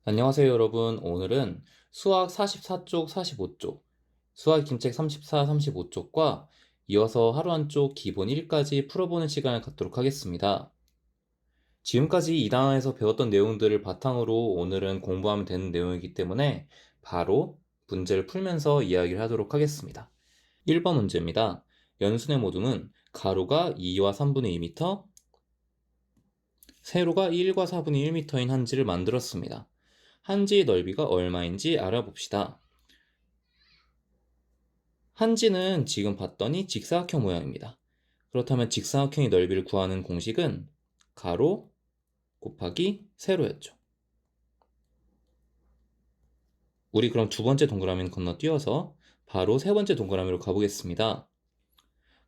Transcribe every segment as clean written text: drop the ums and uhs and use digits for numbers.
안녕하세요, 여러분. 오늘은 수학 44쪽, 45쪽, 수학 김책 34, 35쪽과 이어서 하루 한 쪽 기본 1까지 풀어보는 시간을 갖도록 하겠습니다. 지금까지 이 단원에서 배웠던 내용들을 바탕으로 오늘은 공부하면 되는 내용이기 때문에 바로 문제를 풀면서 이야기를 하도록 하겠습니다. 1번 문제입니다. 연순의 모둠은 가로가 2와 3분의 2m, 세로가 1과 4분의 1m인 한지를 만들었습니다. 한지의 넓이가 얼마인지 알아봅시다. 한지는 지금 봤더니 직사각형 모양입니다. 그렇다면 직사각형의 넓이를 구하는 공식은 가로 곱하기 세로였죠. 우리 그럼 두 번째 동그라미는 건너뛰어서 바로 세 번째 동그라미로 가보겠습니다.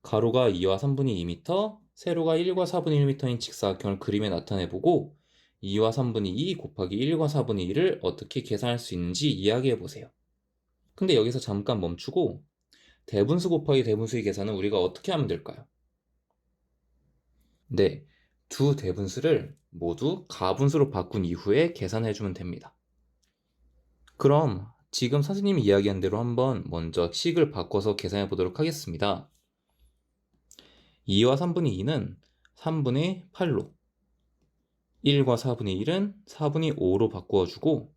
가로가 2와 3분의 2m, 세로가 1과 4분의 1m인 직사각형을 그림에 나타내보고 2와 3분의 2 곱하기 1과 4분의 2를 어떻게 계산할 수 있는지 이야기해보세요. 근데 여기서 잠깐 멈추고 대분수 곱하기 대분수의 계산은 우리가 어떻게 하면 될까요? 네, 두 대분수를 모두 가분수로 바꾼 이후에 계산해주면 됩니다. 그럼 지금 선생님이 이야기한 대로 한번 먼저 식을 바꿔서 계산해 보도록 하겠습니다. 2와 3분의 2는 3분의 8로, 1과 4분의 1은 4분의 5로 바꾸어주고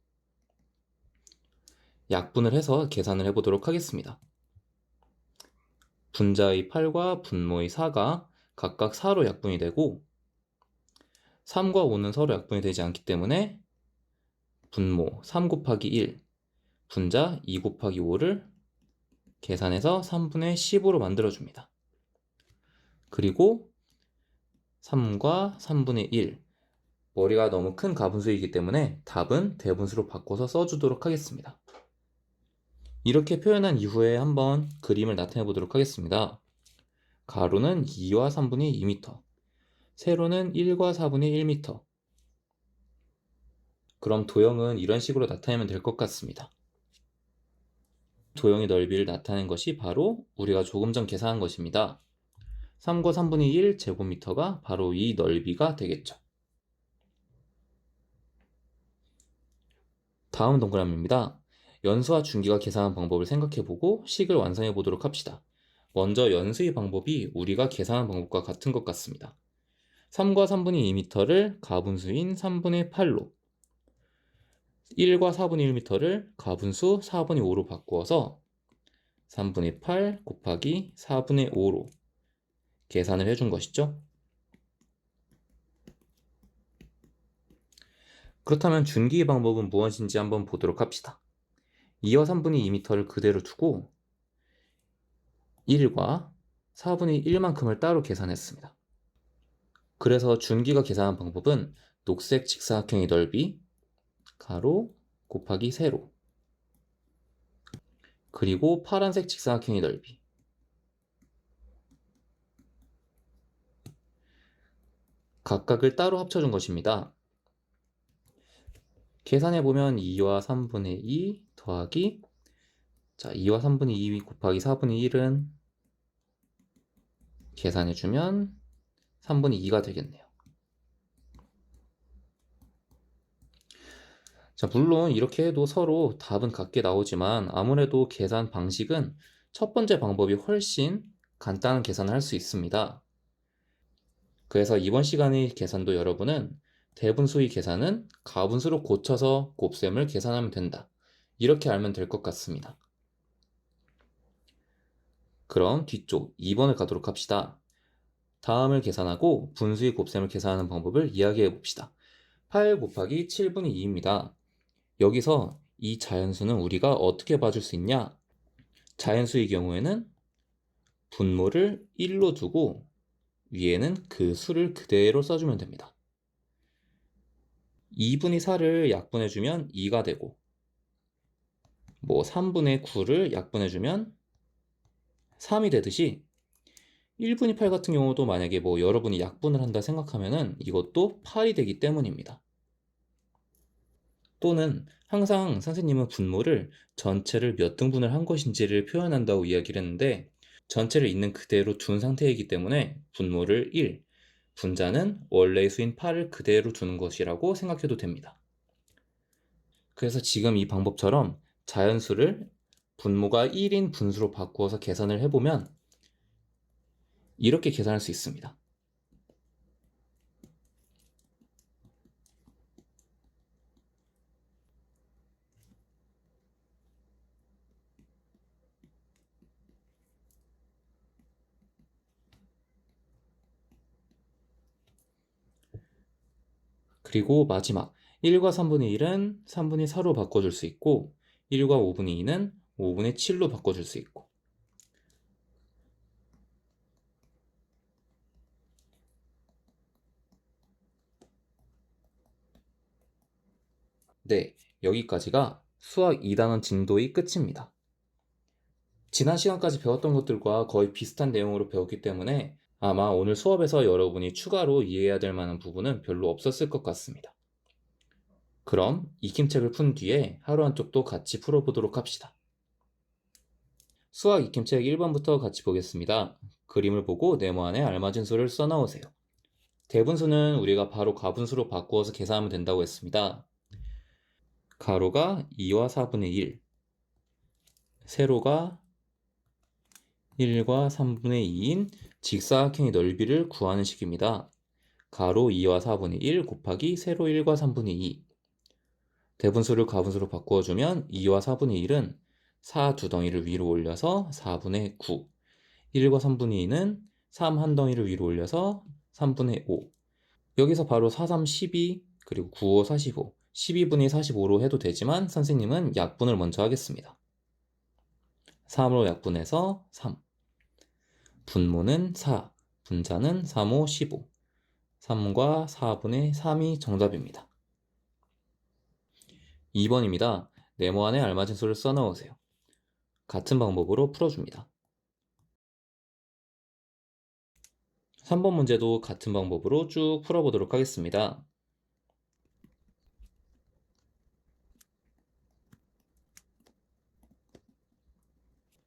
약분을 해서 계산을 해보도록 하겠습니다. 분자의 8과 분모의 4가 각각 4로 약분이 되고 3과 5는 서로 약분이 되지 않기 때문에 분모 3 곱하기 1, 분자 2 곱하기 5를 계산해서 3분의 10으로 만들어줍니다. 그리고 3과 3분의 1, 머리가 너무 큰 가분수이기 때문에 답은 대분수로 바꿔서 써주도록 하겠습니다. 이렇게 표현한 이후에 한번 그림을 나타내 보도록 하겠습니다. 가로는 2와 3분의 2m, 세로는 1과 4분의 1m. 그럼 도형은 이런 식으로 나타내면 될 것 같습니다. 도형의 넓이를 나타낸 것이 바로 우리가 조금 전 계산한 것입니다. 3과 3분의 1 제곱미터가 바로 이 넓이가 되겠죠. 다음 동그라미입니다. 연수와 중기가 계산한 방법을 생각해보고 식을 완성해 보도록 합시다. 먼저 연수의 방법이 우리가 계산한 방법과 같은 것 같습니다. 3과 3분의 2m를 가분수인 3분의 8로, 1과 4분의 1m를 가분수 4분의 5로 바꾸어서 3분의 8 곱하기 4분의 5로 계산을 해준 것이죠. 그렇다면 준기의 방법은 무엇인지 한번 보도록 합시다. 2와 3분의 2m를 그대로 두고 1과 4분의 1만큼을 따로 계산했습니다. 그래서 준기가 계산한 방법은 녹색 직사각형의 넓이 가로 곱하기 세로, 그리고 파란색 직사각형의 넓이 각각을 따로 합쳐준 것입니다. 계산해보면 2와 3분의 2 더하기 2와 3분의 2 곱하기 4분의 1은 계산해주면 3분의 2가 되겠네요. 물론 이렇게 해도 서로 답은 같게 나오지만 아무래도 계산 방식은 첫 번째 방법이 훨씬 간단한 계산을 할 수 있습니다. 그래서 이번 시간의 계산도 여러분은 대분수의 계산은 가분수로 고쳐서 곱셈을 계산하면 된다. 이렇게 알면 될 것 같습니다. 그럼 뒤쪽 2번을 가도록 합시다. 다음을 계산하고 분수의 곱셈을 계산하는 방법을 이야기해 봅시다. 8 곱하기 7분의 2입니다. 여기서 이 자연수는 우리가 어떻게 봐줄 수 있냐? 자연수의 경우에는 분모를 1로 두고 위에는 그 수를 그대로 써주면 됩니다. 2분의 4를 약분해주면 2가 되고 3분의 9를 약분해주면 3이 되듯이 1분의 8 같은 경우도 만약에 여러분이 약분을 한다 생각하면은 이것도 8이 되기 때문입니다. 또는 항상 선생님은 분모를 전체를 몇 등분을 한 것인지를 표현한다고 이야기를 했는데 전체를 있는 그대로 둔 상태이기 때문에 분모를 1, 분자는 원래의 수인 8을 그대로 두는 것이라고 생각해도 됩니다. 그래서 지금 이 방법처럼 자연수를 분모가 1인 분수로 바꾸어서 계산을 해보면 이렇게 계산할 수 있습니다. 그리고 마지막 1과 3분의 1은 3분의 4로 바꿔줄 수 있고 1과 5분의 2는 5분의 7로 바꿔줄 수 있고 네, 여기까지가 수학 2단원 진도의 끝입니다. 지난 시간까지 배웠던 것들과 거의 비슷한 내용으로 배웠기 때문에 아마 오늘 수업에서 여러분이 추가로 이해해야 될 만한 부분은 별로 없었을 것 같습니다. 그럼 익힘책을 푼 뒤에 하루 한쪽도 같이 풀어보도록 합시다. 수학 익힘책 1번부터 같이 보겠습니다. 그림을 보고 네모 안에 알맞은 수를 써넣으세요. 대분수는 우리가 바로 가분수로 바꾸어서 계산하면 된다고 했습니다. 가로가 2와 4분의 1, 세로가 1과 3분의 2인 직사각형의 넓이를 구하는 식입니다. 가로 2와 4분의 1 곱하기 세로 1과 3분의 2. 대분수를 가분수로 바꾸어주면 2와 4분의 1은 4 두 덩이를 위로 올려서 4분의 9. 1과 3분의 2는 3 한 덩이를 위로 올려서 3분의 5. 여기서 바로 4, 3, 12, 그리고 9, 5, 45. 12분의 45로 해도 되지만 선생님은 약분을 먼저 하겠습니다. 3으로 약분해서 3. 분모는 4, 분자는 3, 5, 15. 3과 4분의 3이 정답입니다. 2번입니다. 네모 안에 알맞은 수를 써넣으세요. 같은 방법으로 풀어줍니다. 3번 문제도 같은 방법으로 쭉 풀어보도록 하겠습니다.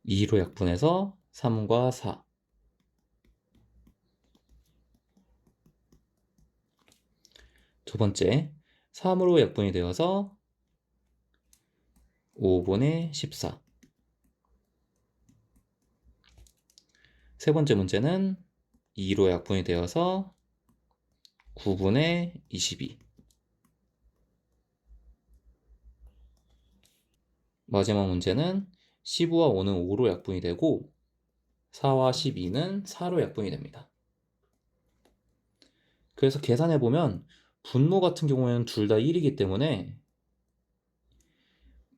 2로 약분해서 3과 4. 두 번째, 3으로 약분이 되어서 5분의 14. 세 번째 문제는 2로 약분이 되어서 9분의 22. 마지막 문제는 15와 5는 5로 약분이 되고 4와 12는 4로 약분이 됩니다. 그래서 계산해보면 분모 같은 경우에는 둘 다 1이기 때문에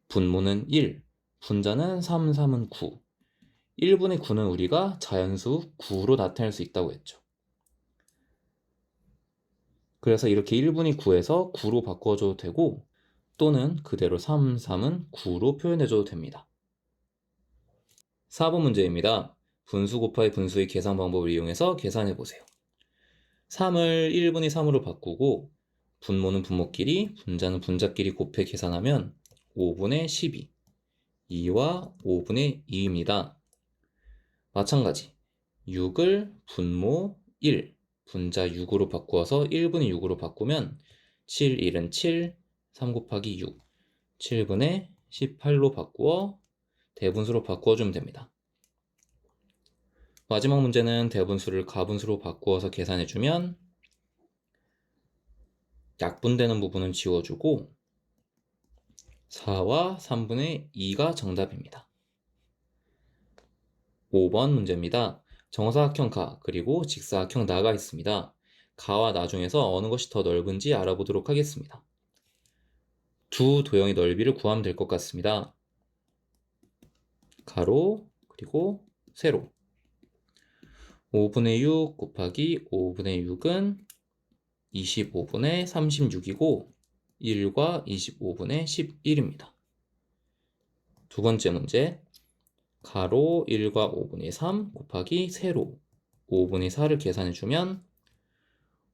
분모는 1, 분자는 3, 3은 9. 1분의 9는 우리가 자연수 9로 나타낼 수 있다고 했죠. 그래서 이렇게 1분의 9에서 9로 바꿔줘도 되고 또는 그대로 3, 3은 9로 표현해줘도 됩니다. 4번 문제입니다. 분수 곱하기 분수의 계산 방법을 이용해서 계산해보세요. 3을 1분의 3으로 바꾸고 분모는 분모끼리, 분자는 분자끼리 곱해 계산하면 5분의 12, 2와 5분의 2입니다. 마찬가지 6을 분모 1, 분자 6으로 바꾸어서 1분의 6으로 바꾸면 7, 1은 7, 3 곱하기 6, 7분의 18로 바꾸어 대분수로 바꾸어주면 됩니다. 마지막 문제는 대분수를 가분수로 바꾸어서 계산해주면 약분되는 부분은 지워주고 4와 3분의 2가 정답입니다. 5번 문제입니다. 정사각형 가 그리고 직사각형 나가 있습니다. 가와 나 중에서 어느 것이 더 넓은지 알아보도록 하겠습니다. 두 도형의 넓이를 구하면 될 것 같습니다. 가로 그리고 세로 5분의 6 곱하기 5분의 6은 25분의 36이고 1과 25분의 11입니다. 두 번째 문제 가로 1과 5분의 3 곱하기 세로 5분의 4를 계산해주면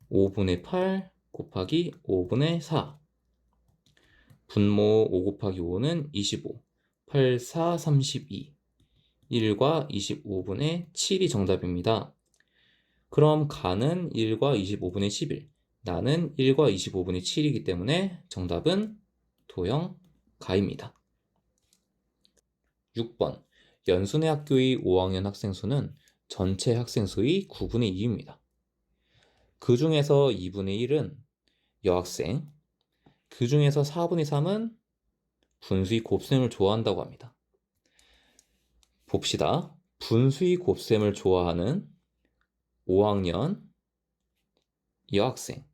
5분의 8 곱하기 5분의 4 분모 5 곱하기 5는 25 8, 4, 32 1과 25분의 7이 정답입니다. 그럼 가는 1과 25분의 11 나는 1과 25분의 7이기 때문에 정답은 도형 가입니다. 6번. 연순회 학교의 5학년 학생 수는 전체 학생 수의 9분의 2입니다. 그 중에서 2분의 1은 여학생, 그 중에서 4분의 3은 분수의 곱셈을 좋아한다고 합니다. 봅시다. 분수의 곱셈을 좋아하는 5학년 여학생.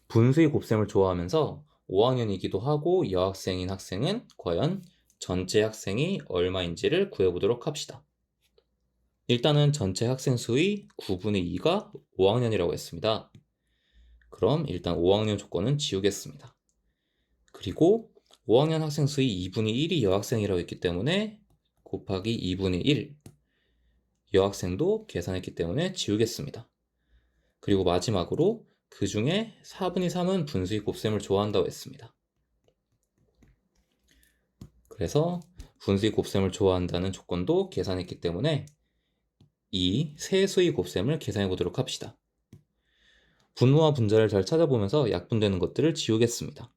분수의 곱셈을 좋아하면서 5학년이기도 하고 여학생인 학생은 과연 전체 학생이 얼마인지를 구해보도록 합시다. 일단은 전체 학생 수의 9분의 2가 5학년이라고 했습니다. 그럼 일단 5학년 조건은 지우겠습니다. 그리고 5학년 학생 수의 2분의 1이 여학생이라고 했기 때문에 곱하기 2분의 1, 여학생도 계산했기 때문에 지우겠습니다. 그리고 마지막으로 그 중에 4분의 3은 분수의 곱셈을 좋아한다고 했습니다. 그래서 분수의 곱셈을 좋아한다는 조건도 계산했기 때문에 이 세 수의 곱셈을 계산해 보도록 합시다. 분모와 분자를 잘 찾아보면서 약분되는 것들을 지우겠습니다.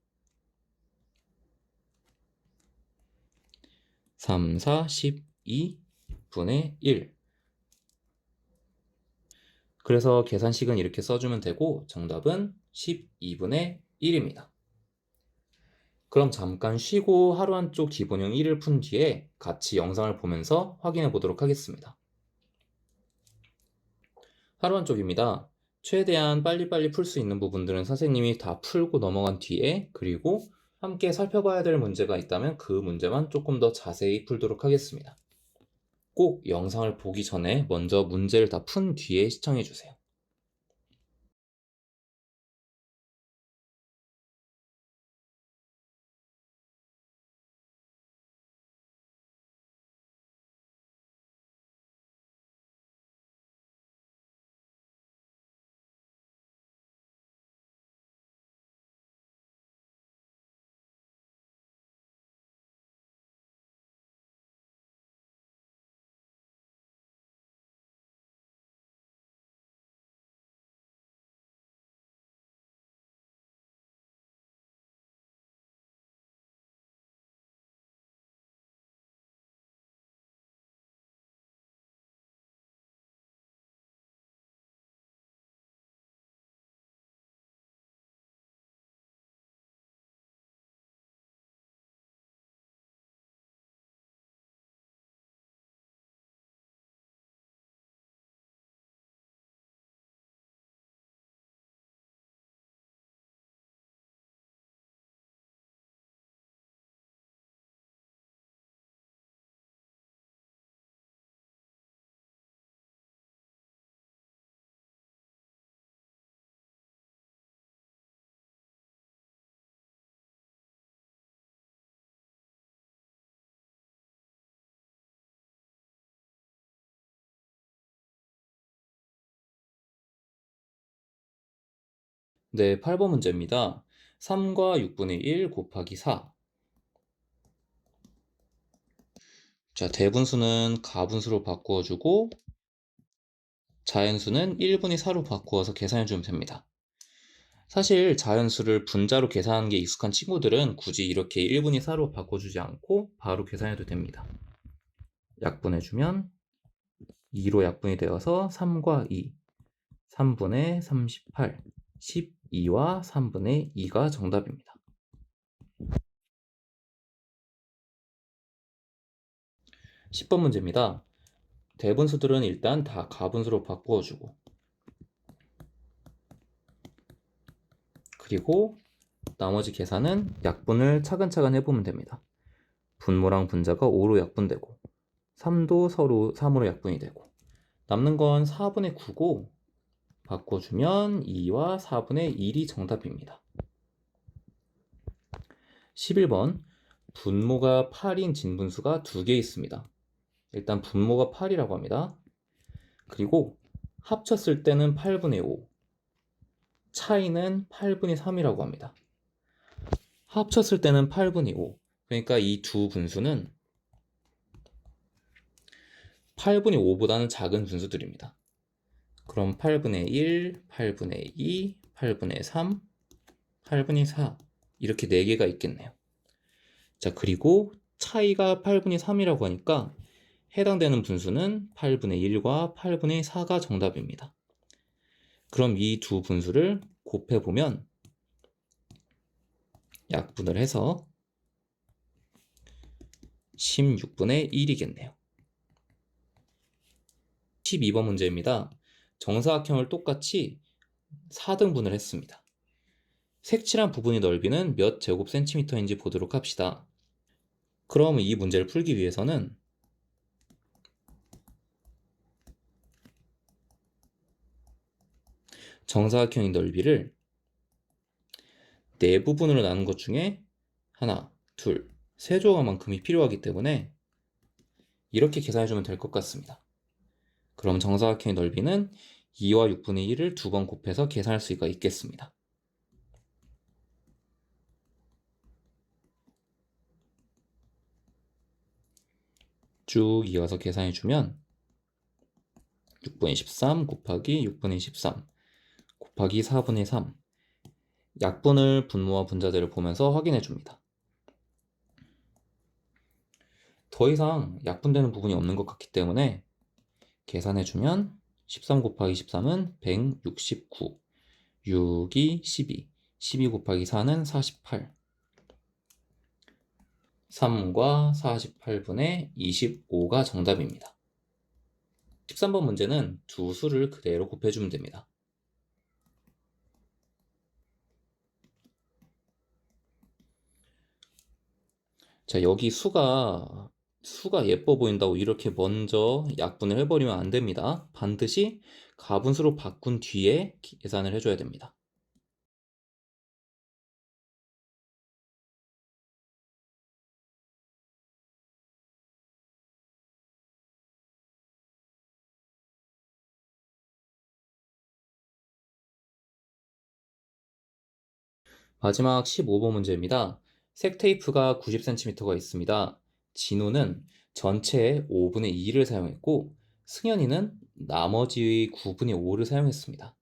3, 4, 12분의 1. 그래서 계산식은 이렇게 써주면 되고 정답은 12분의 1입니다. 그럼 잠깐 쉬고 하루 한쪽 기본형 1을 푼 뒤에 같이 영상을 보면서 확인해 보도록 하겠습니다. 하루 한쪽입니다. 최대한 빨리빨리 풀 수 있는 부분들은 선생님이 다 풀고 넘어간 뒤에 그리고 함께 살펴봐야 될 문제가 있다면 그 문제만 조금 더 자세히 풀도록 하겠습니다. 꼭 영상을 보기 전에 먼저 문제를 다 푼 뒤에 시청해 주세요. 네, 8번 문제입니다. 3과 6분의 1 곱하기 4. 자, 대분수는 가분수로 바꾸어주고 자연수는 1분의 4로 바꾸어서 계산해주면 됩니다. 사실 자연수를 분자로 계산하는 게 익숙한 친구들은 굳이 이렇게 1분의 4로 바꿔주지 않고 바로 계산해도 됩니다. 약분해주면 2로 약분이 되어서 3과 2, 3분의 38, 12와 3분의 2가 정답입니다. 10번 문제입니다. 대분수들은 일단 다 가분수로 바꾸어주고 그리고 나머지 계산은 약분을 차근차근 해보면 됩니다. 분모랑 분자가 5로 약분되고 3도 서로 3으로 약분이 되고 남는 건 4분의 9고 바꿔주면 2와 4분의 1이 정답입니다. 11번 분모가 8인 진분수가 2개 있습니다. 일단 분모가 8이라고 합니다. 그리고 합쳤을 때는 8분의 5, 차이는 8분의 3이라고 합니다. 합쳤을 때는 8분의 5, 그러니까 이 두 분수는 8분의 5보다는 작은 분수들입니다. 그럼 8분의 1, 8분의 2, 8분의 3, 8분의 4 이렇게 4개가 있겠네요. 자, 그리고 차이가 8분의 3이라고 하니까 해당되는 분수는 8분의 1과 8분의 4가 정답입니다. 그럼 이 두 분수를 곱해보면 약분을 해서 16분의 1이겠네요. 12번 문제입니다. 정사각형을 똑같이 4등분을 했습니다. 색칠한 부분의 넓이는 몇 제곱센티미터인지 보도록 합시다. 그럼 이 문제를 풀기 위해서는 정사각형의 넓이를 네 부분으로 나눈 것 중에 하나, 둘, 세 조각만큼이 필요하기 때문에 이렇게 계산해주면 될 것 같습니다. 그럼 정사각형의 넓이는 2와 6분의 1을 두 번 곱해서 계산할 수가 있겠습니다. 쭉 이어서 계산해주면 6분의 13 곱하기 6분의 13 곱하기 4분의 3 약분을 분모와 분자들을 보면서 확인해줍니다. 더 이상 약분되는 부분이 없는 것 같기 때문에 계산해주면 13 곱하기 13은 169, 6이 12, 12 곱하기 4는 48, 3과 48분의 25가 정답입니다. 13번 문제는 두 수를 그대로 곱해주면 됩니다. 자, 여기 수가 예뻐 보인다고 이렇게 먼저 약분을 해버리면 안 됩니다. 반드시 가분수로 바꾼 뒤에 계산을 해줘야 됩니다. 마지막 15번 문제입니다. 색 테이프가 90cm가 있습니다. 진우는 전체의 5분의 2를 사용했고 승현이는 나머지 9분의 5를 사용했습니다.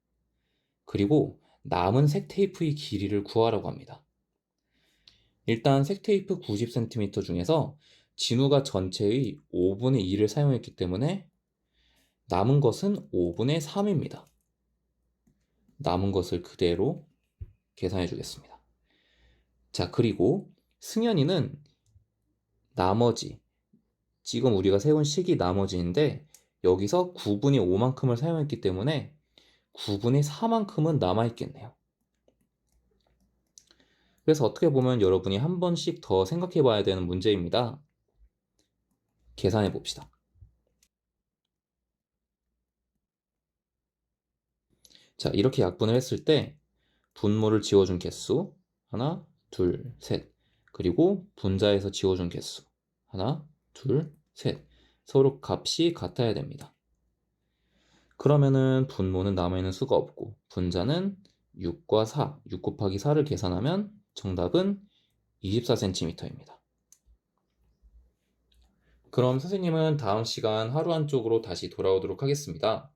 그리고 남은 색 테이프의 길이를 구하라고 합니다. 일단 색 테이프 90cm 중에서 진우가 전체의 5분의 2를 사용했기 때문에 남은 것은 5분의 3입니다. 남은 것을 그대로 계산해 주겠습니다. 자, 그리고 승현이는 나머지, 지금 우리가 세운 식이 나머지인데 여기서 9분의 5만큼을 사용했기 때문에 9분의 4만큼은 남아있겠네요. 그래서 어떻게 보면 여러분이 한 번씩 더 생각해 봐야 되는 문제입니다. 계산해 봅시다. 자, 이렇게 약분을 했을 때 분모를 지워준 개수 하나, 둘, 셋. 그리고 분자에서 지워준 개수 하나, 둘, 셋. 서로 값이 같아야 됩니다. 그러면은 분모는 남아있는 수가 없고 분자는 6과 4, 6 곱하기 4를 계산하면 정답은 24cm입니다. 그럼 선생님은 다음 시간 하루 한쪽으로 다시 돌아오도록 하겠습니다.